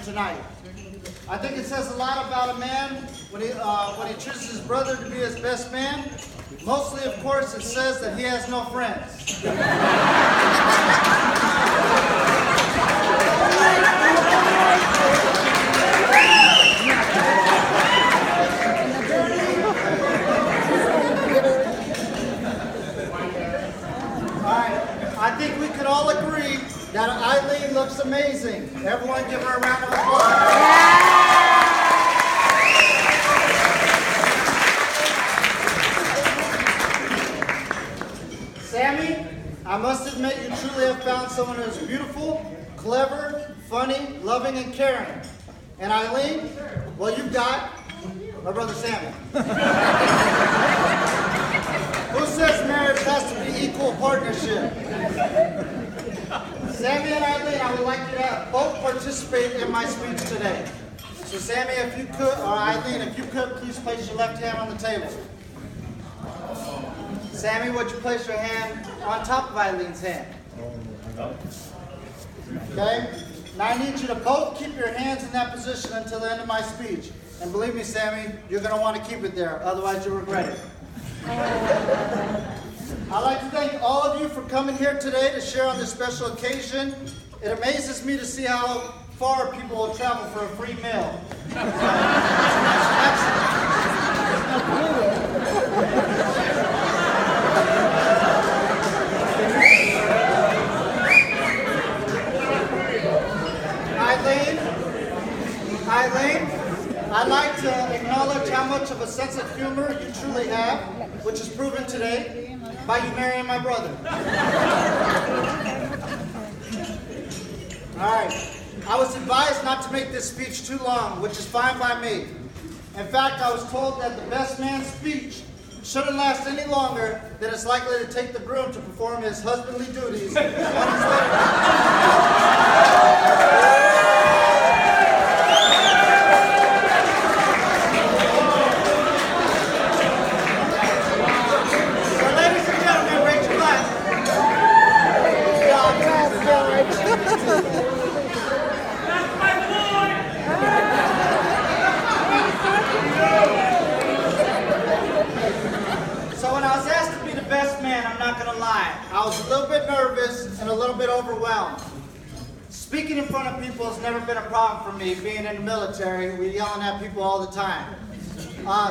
tonight. I think it says a lot about a man when he chooses his brother to be his best man. Mostly, of course, it says that he has no friends. I think we could all agree that Eileen looks amazing. Everyone give her a round of applause. Sammy, I must admit you truly have found someone who is beautiful, clever, funny, loving, and caring. And Eileen, well, you've got my brother Sammy. Who says marriage has to be equal partnership? Sammy and Eileen, I would like you to both participate in my speech today. So Sammy, if you could, or Eileen, if you could, please place your left hand on the table. Sammy, would you place your hand on top of Eileen's hand? Okay? Now I need you to both keep your hands in that position until the end of my speech. And believe me, Sammy, you're going to want to keep it there, otherwise you'll regret it. I'd like to thank all of you for coming here today to share on this special occasion. It amazes me to see how far people will travel for a free meal. Eileen, I'd like to acknowledge how much of a sense of humor you truly have, which is proven today by you marrying my brother. All right. I was advised not to make this speech too long, which is fine by me. In fact, I was told that the best man's speech shouldn't last any longer than it's likely to take the groom to perform his husbandly duties on his wedding. I was a little bit nervous and a little bit overwhelmed. Speaking in front of people has never been a problem for me. Being in the military, we're yelling at people all the time.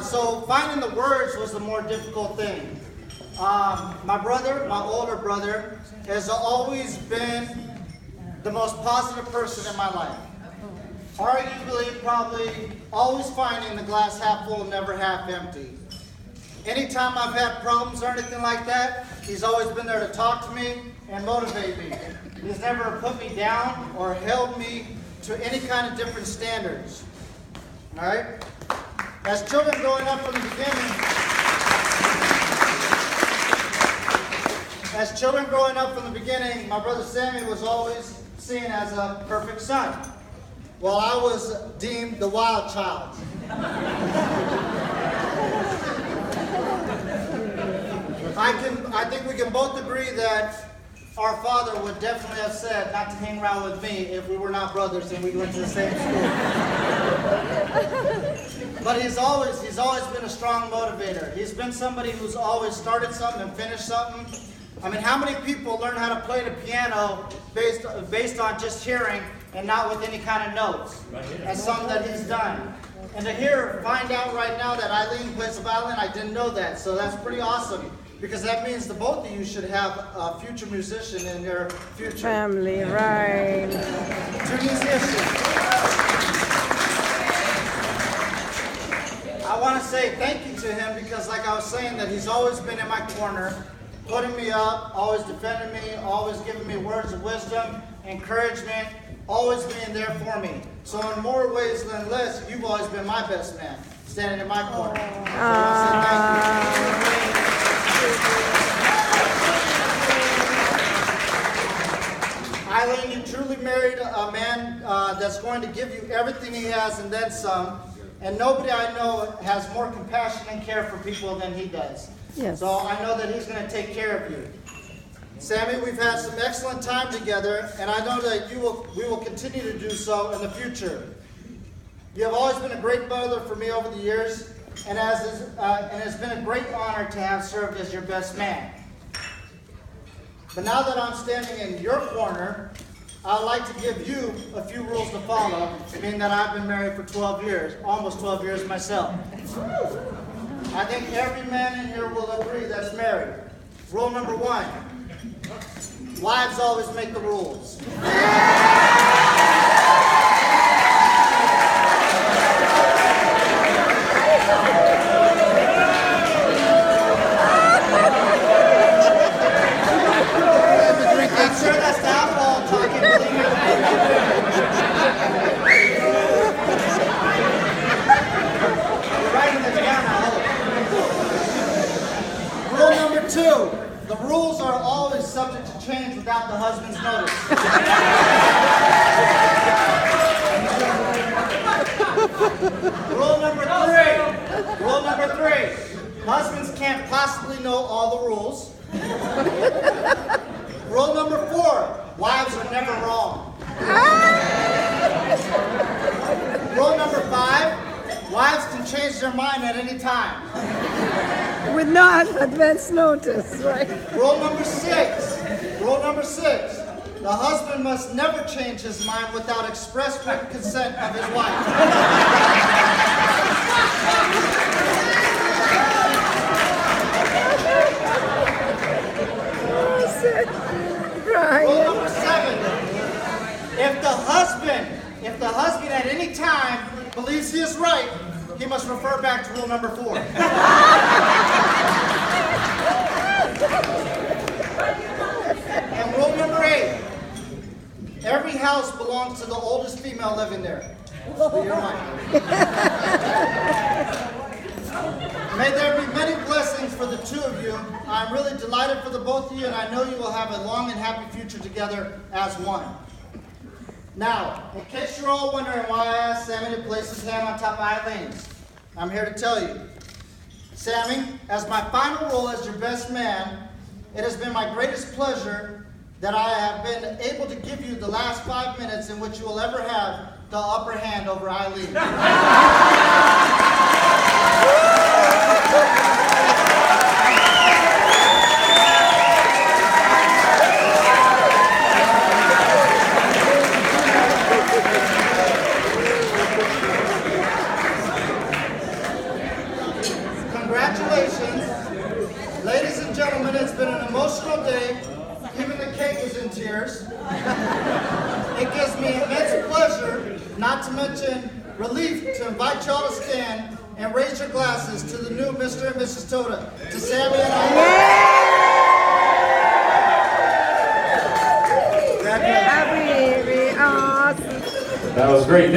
So finding the words was the more difficult thing. My brother, my older brother, has always been the most positive person in my life. Arguably, probably always finding the glass half full, never half empty. Anytime I've had problems or anything like that, he's always been there to talk to me and motivate me. He's never put me down or held me to any kind of different standards. All right? As children growing up from the beginning, my brother Sammy was always seen as a perfect son, while I was deemed the wild child. I think we can both agree that our father would definitely have said not to hang around with me if we were not brothers and we went to the same school. But he's always been a strong motivator. He's been somebody who's always started something and finished something. I mean, how many people learn how to play the piano based on just hearing and not with any kind of notes? That's something that he's done. And to find out right now that Eileen plays the violin, I didn't know that, so that's pretty awesome. Because that means the both of you should have a future musician in your future family, right? Two musicians. I want to say thank you to him because, like I was saying, that he's always been in my corner, putting me up, always defending me, always giving me words of wisdom, encouragement, always being there for me. So in more ways than less, you've always been my best man, standing in my corner. So I want to say thank you. Eileen, you truly married a man that's going to give you everything he has and then some. And nobody I know has more compassion and care for people than he does. Yes. So I know that he's going to take care of you. Sammy, we've had some excellent time together, and I know that we will continue to do so in the future. You have always been a great brother for me over the years, and it's been a great honor to have served as your best man. But now that I'm standing in your corner, I'd like to give you a few rules to follow, being that I've been married for 12 years, almost 12 years myself. I think every man in here will agree that's married. Rule number 1, wives always make the rules. I'm sure that's the alcohol talking. You're writing this down, I hope. Rule number 2, the rules are always subject to change without the husband's notice. Rule number 3, husbands can't possibly know all the rules. Rule number 4, wives are never wrong. Rule number 5, wives can change their mind at any time. With no advance notice, right? Rule number 6, the husband must never change his mind without express written consent of his wife. Rule number 7, if the husband at any time believes he is right, he must refer back to rule number 4. And rule number 8, every house belongs to the oldest female living there. So you're mine. May there be many blessings for the two of you. I'm really delighted for the both of you, and I know you will have a long and happy future together as one. Now, in case you're all wondering why I asked Sammy to place his hand on top of Eileen's, I'm here to tell you. Sammy, as my final role as your best man, it has been my greatest pleasure that I have been able to give you the last 5 minutes in which you will ever have the upper hand over Eileen. Congratulations. Ladies and gentlemen, it's been an emotional day. Even the cake is in tears. It gives me immense pleasure, not to mention relief, to invite y'all to stand and raise your glasses to the new Mr. and Mrs. Toda, to Sammy and I. Happy, awesome. That was great.